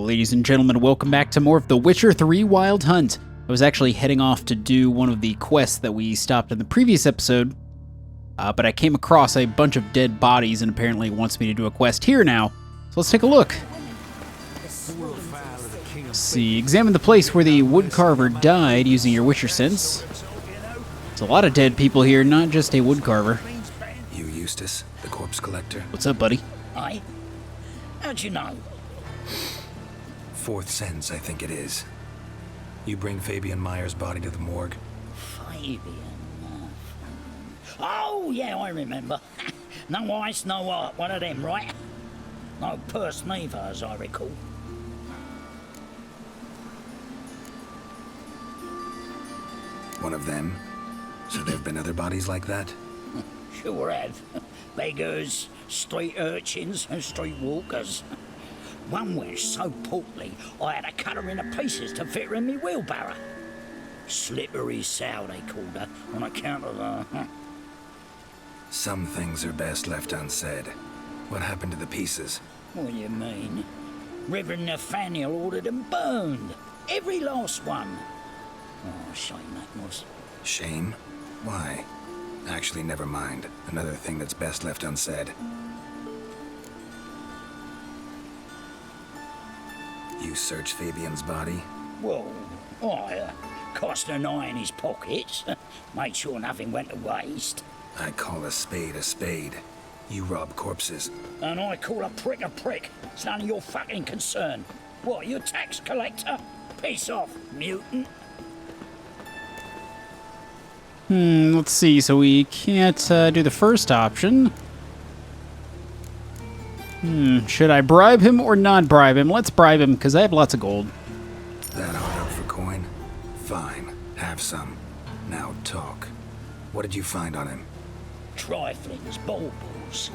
ladies and gentlemen, welcome back to more of The Witcher 3 Wild Hunt. I was actually heading off to do one of the quests that we stopped in the previous episode, but I came across a bunch of dead bodies and apparently it wants me to do a quest here now. So let's take a look. Let's see, examine the place where the woodcarver died using your Witcher sense. There's a lot of dead people here, not just a woodcarver. You Eustace, the corpse collector? What's up, buddy? Aye. How'd you know? Fourth sense, I think it is. You bring Fabian Meyer's body to the morgue? Fabian. Oh, yeah, I remember. No ice, no art, one of them, right? No purse neither, as I recall. One of them? So there have been other bodies like that? Sure have. Beggars, street urchins, and street walkers. One went so portly, I had to cut her into pieces to fit her in me wheelbarrow. Slippery sow, they called her, on account of the... Some things are best left unsaid. What happened to the pieces? What do you mean? Reverend Nathaniel ordered them burned. Every last one. Oh, shame that was. Shame? Why? Actually, never mind. Another thing that's best left unsaid. You searched Fabian's body? Well, I cast an eye in his pockets. Made sure nothing went to waste. I call a spade a spade. You rob corpses. And I call a prick. It's none of your fucking concern. What, you a tax collector? Piss off, mutant. Let's see, so we can't do the first option. Should I bribe him or not bribe him? Let's bribe him, because I have lots of gold. That hard out for coin? Fine, have some. Now talk. What did you find on him? Triflings, baubles,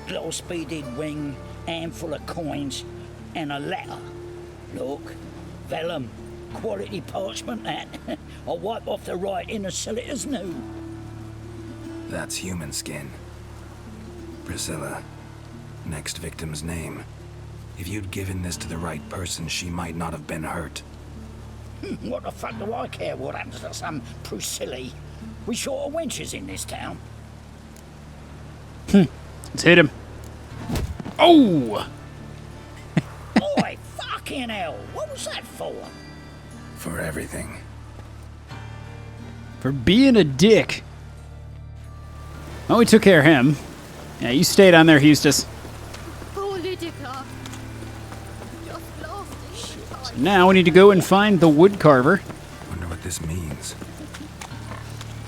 gloss-beaded ring, handful of coins, and a letter. Look, vellum, quality parchment that. I'll wipe off the writing and sell it as new. That's human skin. Priscilla. Next victim's name. If you'd given this to the right person, she might not have been hurt. What the fuck do I care what happens to some Priscilla? We short of wenches in this town. Let's hit him. Oh! Oi, fucking hell! What was that for? For everything. For being a dick. Oh, we took care of him. Yeah, you stay down there, Eustace. So now we need to go and find the woodcarver. Wonder what this means.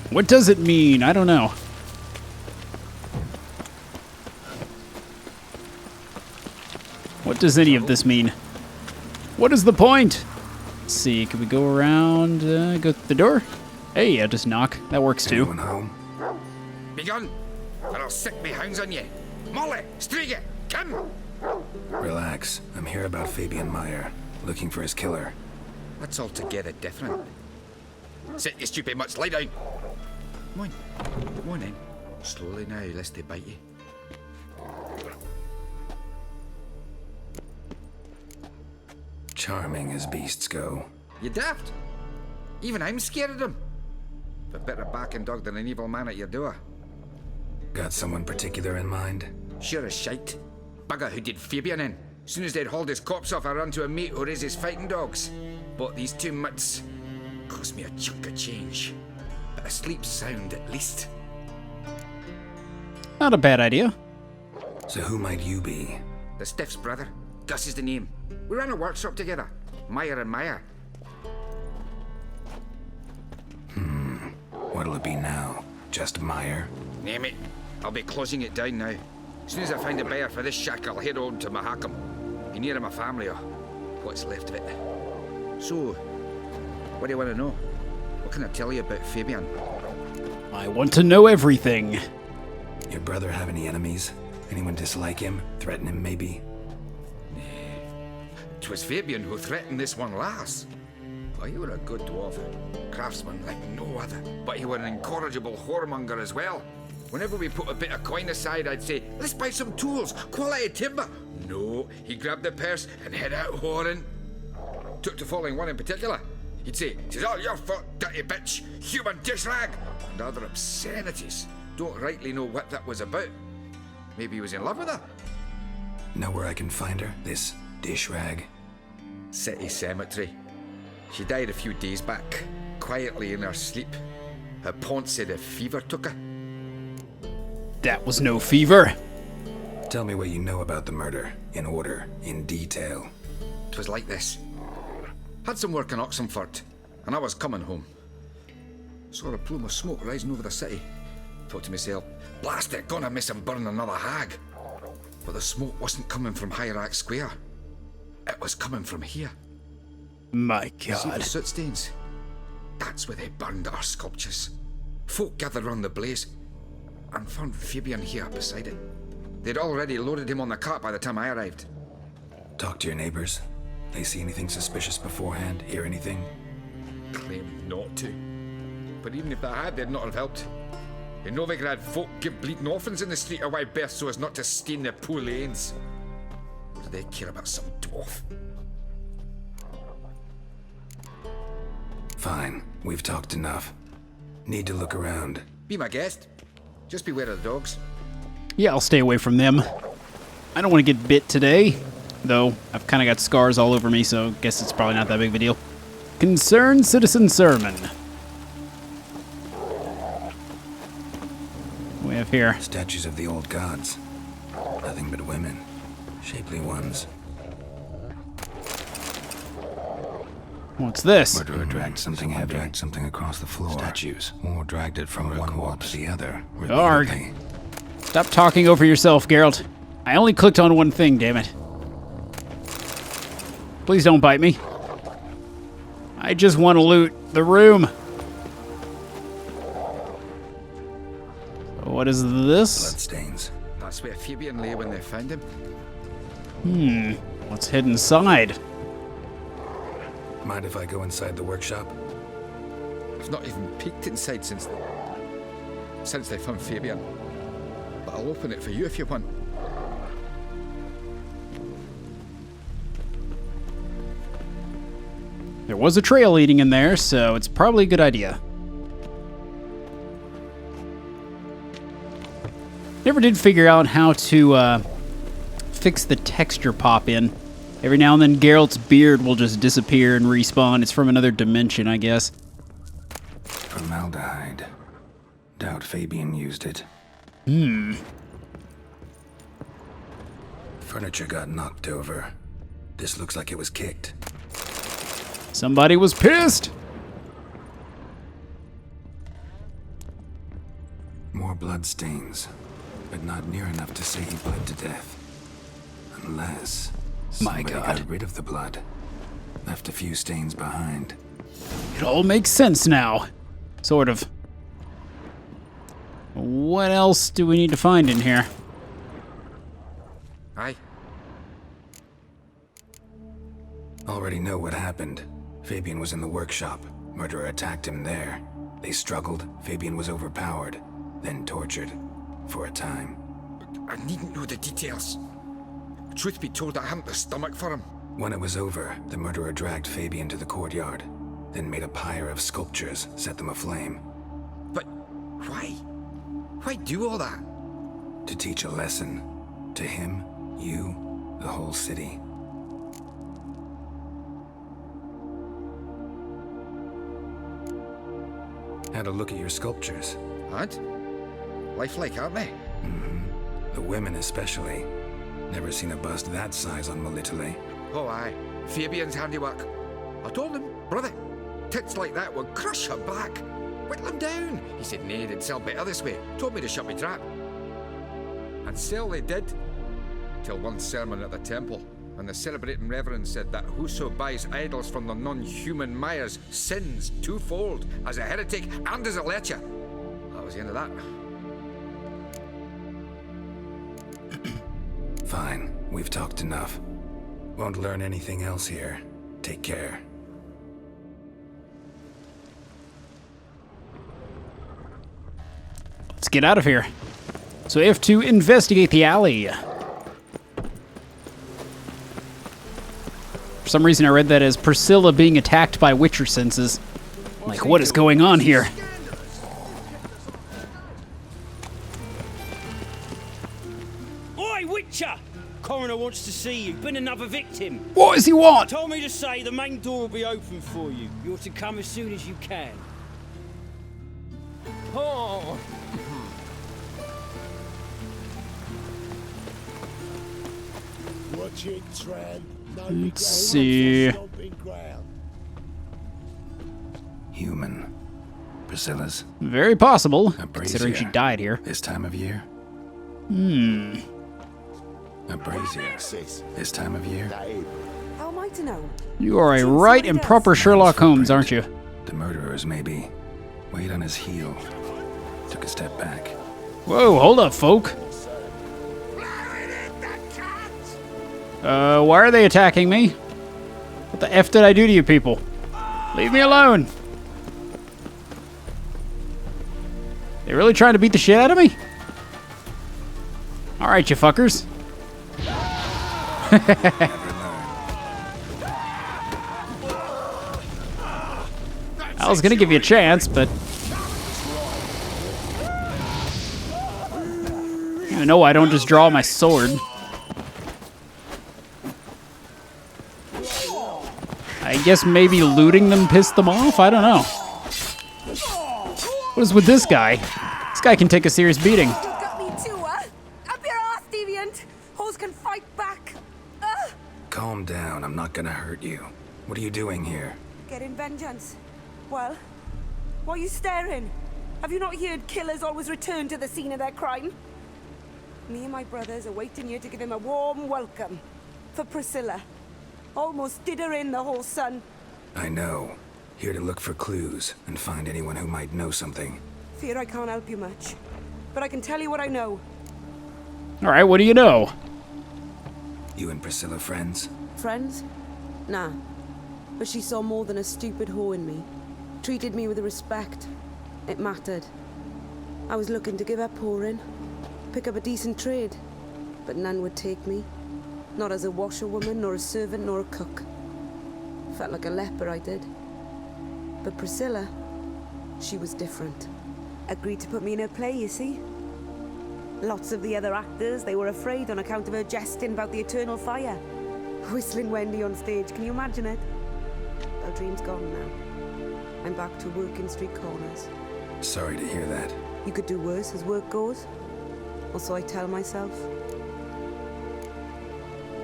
What does it mean? I don't know. What does any of this mean? What is the point? Let's see, can we go around, go through the door? Hey, I'll just knock. That works too. Anyone home? Be gone, or I'll sick me hounds on you. Molly, Striga, come! Relax. I'm here about Fabian Meyer. Looking for his killer. That's altogether different. Sit you stupid mutts, lie down. Come on then. Slowly now, lest they bite you. Charming as beasts go. You daft? Even I'm scared of them. But better backing dog than an evil man at your door. Got someone particular in mind? Sure as shite. Bugger who did Fabian in. Soon as they'd hauled his corpse off, I run to a mate who raises fighting dogs. Bought these two mutts. Cost me a chunk of change. But I sleep sound at least. Not a bad idea. So who might you be? The Stiff's brother. Gus is the name. We ran a workshop together. Meyer and Meyer. What'll it be now? Just Meyer? Name it. I'll be closing it down now. As soon as I find a buyer for this shack, I'll head on to Mahakam. Be near my family or what's left of it. So, what do you want to know? What can I tell you about Fabian? I want to know everything. Your brother have any enemies? Anyone dislike him? Threaten him, maybe? 'Twas Fabian who threatened this one last. Oh, you were a good dwarf. Craftsman like no other. But you were an incorrigible whoremonger as well. Whenever we put a bit of coin aside, I'd say, let's buy some tools, quality timber. No, he grabbed the purse and head out whoring. Took to following one in particular. He'd say, "'Tis all your fault, dirty bitch, human dish rag," and other obscenities. Don't rightly know what that was about. Maybe he was in love with her? Know where I can find her, this dish rag? City cemetery. She died a few days back, quietly in her sleep. Her paunch said a fever took her. That was no fever. Tell me what you know about the murder, in order, in detail. 'Twas like this. Had some work in Oxenford, and I was coming home. Saw a plume of smoke rising over the city. Thought to myself, blast it, gonna miss him burn another hag. But the smoke wasn't coming from Hierarch Square. It was coming from here. My See the God. soot stains? That's where they burned our sculptures. Folk gathered round the blaze, and found Fabian here beside it. They'd already loaded him on the cart by the time I arrived. Talk to your neighbors. They see anything suspicious beforehand? Hear anything? Claimed not to. But even if they had, they'd not have helped. In Novigrad, folk give bleeding orphans in the street a wide berth so as not to stain their poor lanes. What do they care about some dwarf? Fine, we've talked enough. Need to look around. Be my guest. Just beware of the dogs. Yeah, I'll stay away from them. I don't want to get bit today, though I've kind of got scars all over me, so I guess it's probably not that big of a deal. Concerned Citizen Sermon. What do we have here? Statues of the old gods. Nothing but women. Shapely ones. What's this? Murderer dragged something heavy. Dragged something across the floor. Statues. Or dragged it from one wall to the other. Arg. repeatedly. Stop talking over yourself, Geralt. I only clicked on one thing, damn it. Please don't bite me. I just want to loot the room. What is this? Bloodstains. That's where Fabian lay when they found him. What's hidden inside? Mind if I go inside the workshop? I've not even peeked inside since they found Fabian. But I'll open it for you if you want. There was a trail leading in there, so it's probably a good idea. Never did figure out how to fix the texture pop-in. Every now and then Geralt's beard will just disappear and respawn. It's from another dimension, I guess. Formaldehyde. Doubt Fabian used it. Furniture got knocked over. This looks like it was kicked. Somebody was pissed! More bloodstains, but not near enough to say he bled to death. Unless My somebody God. got rid of the blood. Left a few stains behind. It all makes sense now. Sort of. What else do we need to find in here? Aye. Already know what happened. Fabian was in the workshop. Murderer attacked him there. They struggled. Fabian was overpowered, then tortured. For a time. I needn't know the details. Truth be told, I hadn't the stomach for him. When it was over, the murderer dragged Fabian to the courtyard, then made a pyre of sculptures, set them aflame. But why? Why do all that? To teach a lesson. To him, you, the whole city. Had a look at your sculptures. And? Lifelike, aren't they? The women especially. Never seen a bust that size on Melitele. Oh, aye. Fabian's handiwork. I told him, brother, tits like that would crush her back. Whittle him down. He said, nay, they'd sell better this way. Told me to shut my trap. And sell they did. Till one sermon at the temple, and the celebrating reverend said that whoso buys idols from the non-human Myers sins twofold, as a heretic and as a lecher. That was the end of that. Fine, we've talked enough. Won't learn anything else here. Take care. Let's get out of here. So we have to investigate the alley. some reason I read that as Priscilla being attacked by Witcher senses. Like, what is going on here? Oi, Witcher! Coroner wants to see you. Been another victim. What does he want? Told me to say the main door will be open for you. You're to come as soon as you can. Oh. Watch it, Tran. Let's see. Human. Priscilla's. Very possible, A considering she brazier. died here. This time of year. A brazier. This time of year. How am I to know? You are a right and proper Sherlock Holmes, aren't you? The murderers maybe. Weighed on his heel. Took a step back. Whoa, hold up, folk. Why are they attacking me? What the F did I do to you people? Leave me alone. They really trying to beat the shit out of me? Alright, you fuckers. I was gonna give you a chance, but... You know I don't just draw my sword. I guess maybe looting them pissed them off? I don't know. What is with this guy? This guy can take a serious beating. You got me too, huh? Up your ass, deviant. Hoes can fight back. Calm down. I'm not gonna hurt you. What are you doing here? Getting vengeance. Well, why are you staring? Have you not heard killers always return to the scene of their crime? Me and my brothers are waiting here to give him a warm welcome. For Priscilla. Almost did her in, the whole son. I know. Here to look for clues and find anyone who might know something. Fear I can't help you much. But I can tell you what I know. Alright, what do you know? You and Priscilla friends? Friends? Nah. But she saw more than a stupid whore in me. Treated me with respect. It mattered. I was looking to give up whoring. Pick up a decent trade. But none would take me. Not as a washerwoman, nor a servant, nor a cook. Felt like a leper, I did. But Priscilla, she was different. Agreed to put me in her play, you see. Lots of the other actors, they were afraid on account of her jesting about the eternal fire. Whistling Wendy on stage, can you imagine it? That dream's gone now. I'm back to working street corners. Sorry to hear that. You could do worse as work goes. Or so I tell myself.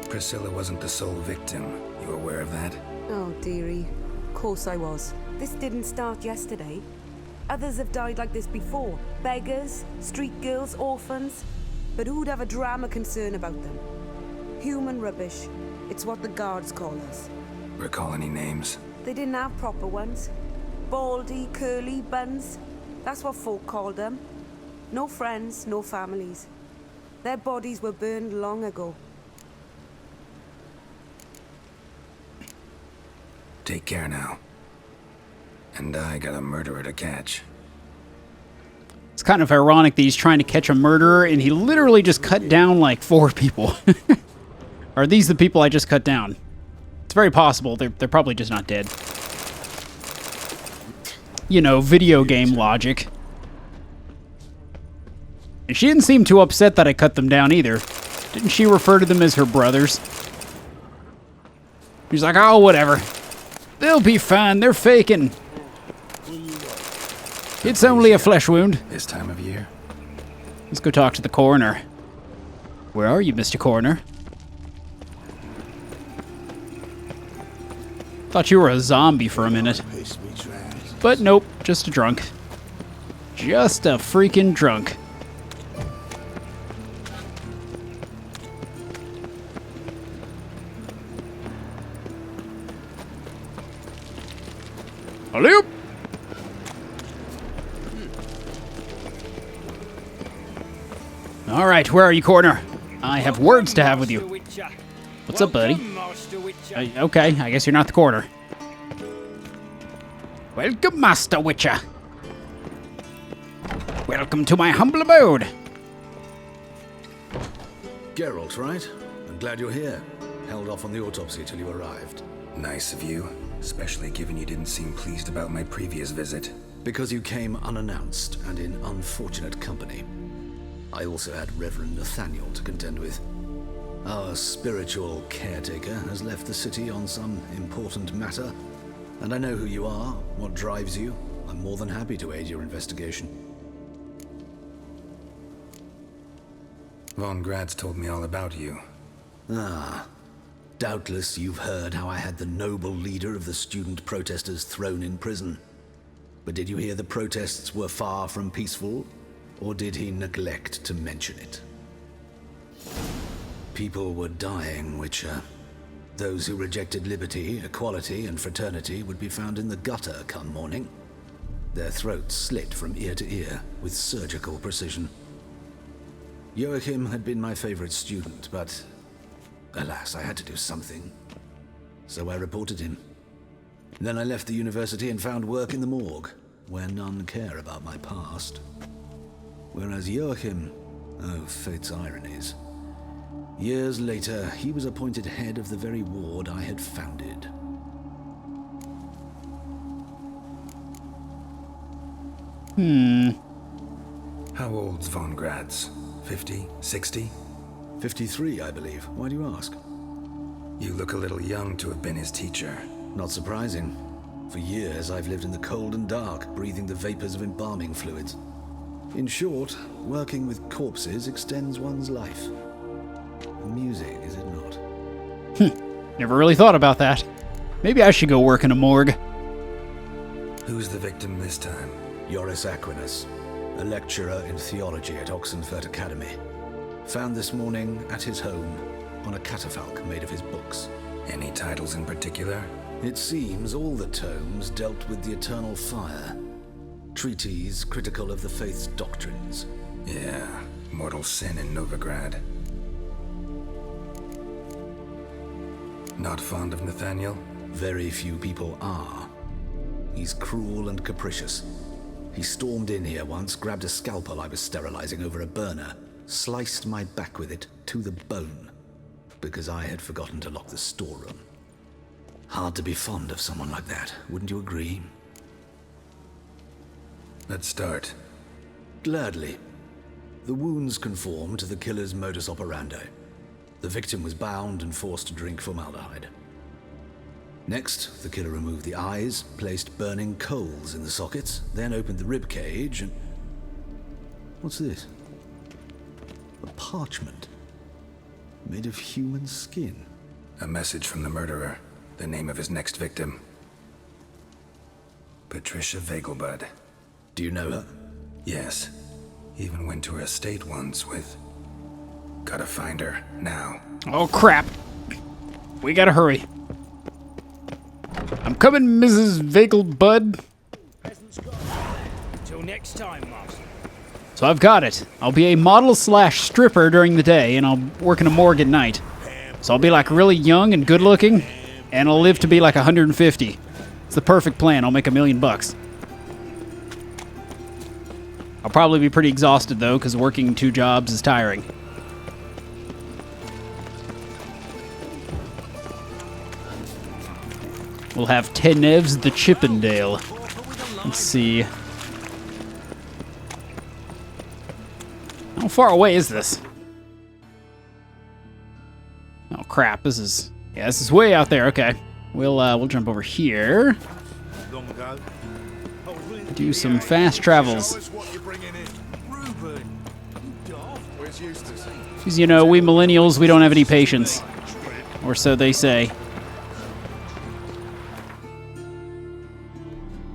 Priscilla wasn't the sole victim. You aware of that? Oh, dearie. Of course I was. This didn't start yesterday. Others have died like this before. Beggars, street girls, orphans. But who'd have a drama concern about them? Human rubbish. It's what the guards call us. Recall any names? They didn't have proper ones. Baldy, curly, buns. That's what folk called them. No friends, no families. Their bodies were burned long ago. Take care now. And I got a murderer to catch. It's kind of ironic that he's trying to catch a murderer and he literally just cut down like 4 people. Are these the people I just cut down? It's very possible. They're probably just not dead. You know, video game logic. And she didn't seem too upset that I cut them down either. Didn't she refer to them as her brothers? She's like, oh, whatever. They'll be fine. They're faking. It's only a flesh wound. This time of year? Let's go talk to the coroner. Where are you, Mr. Coroner? Thought you were a zombie for a minute. But nope, just a drunk. Just a freaking drunk. Hello? All right, where are you, coroner? I have words to have with you. What's up, buddy? Okay, I guess you're not the coroner. Welcome, Master Witcher. Welcome to my humble abode. Geralt, right? I'm glad you're here. Held off on the autopsy till you arrived. Nice of you, especially given you didn't seem pleased about my previous visit. Because you came unannounced and in unfortunate company. I also had Reverend Nathaniel to contend with. Our spiritual caretaker has left the city on some important matter, and I know who you are, what drives you. I'm more than happy to aid your investigation. Von Grad's told me all about you. Ah, doubtless you've heard how I had the noble leader of the student protesters thrown in prison. But did you hear the protests were far from peaceful, or did he neglect to mention it? People were dying, Witcher. Those who rejected liberty, equality, and fraternity would be found in the gutter come morning. Their throats slit from ear to ear with surgical precision. Joachim had been my favorite student, but alas, I had to do something. So I reported him. Then I left the university and found work in the morgue, where none care about my past. Whereas Joachim, oh, fate's ironies. Years later, he was appointed head of the very ward I had founded. How old's Von Grad's? 50? 60? 53, I believe. Why do you ask? You look a little young to have been his teacher. Not surprising. For years, I've lived in the cold and dark, breathing the vapors of embalming fluids. In short, working with corpses extends one's life. Amusing, is it not? Never really thought about that. Maybe I should go work in a morgue. Who's the victim this time? Joris Aquinas, a lecturer in theology at Oxenfurt Academy. Found this morning at his home on a catafalque made of his books. Any titles in particular? It seems all the tomes dealt with the eternal fire. Treatises critical of the faith's doctrines. Yeah, mortal sin in Novigrad. Not fond of Nathaniel? Very few people are. He's cruel and capricious. He stormed in here once, grabbed a scalpel I was sterilizing over a burner, sliced my back with it to the bone, because I had forgotten to lock the storeroom. Hard to be fond of someone like that, wouldn't you agree? Let's start. Gladly. The wounds conform to the killer's modus operandi. The victim was bound and forced to drink formaldehyde. Next, the killer removed the eyes, placed burning coals in the sockets, then opened the rib cage and... What's this? A parchment. Made of human skin. A message from the murderer. The name of his next victim. Patricia Vegelbud. Do you know her? Yes. Even went to her estate once with... Gotta find her, now. Oh, crap. We gotta hurry. I'm coming, Mrs. Vegelbud. Till next time, Master. So I've got it. I'll be a model/stripper during the day, and I'll work in a morgue at night. So I'll be like really young and good looking, and I'll live to be like 150. It's the perfect plan. I'll make $1 million. I'll probably be pretty exhausted though, because working 2 jobs is tiring. We'll have TehNevs the Chippendale. Let's see. How far away is this? Oh crap! This is way out there. Okay, we'll jump over here. Do some fast travels. Because you know, we millennials, we don't have any patience, or so they say.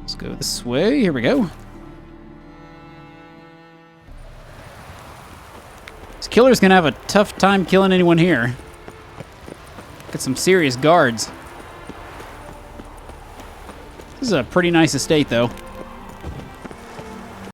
Let's go this way. Here we go. This killer's gonna have a tough time killing anyone here. Got some serious guards. This is a pretty nice estate, though.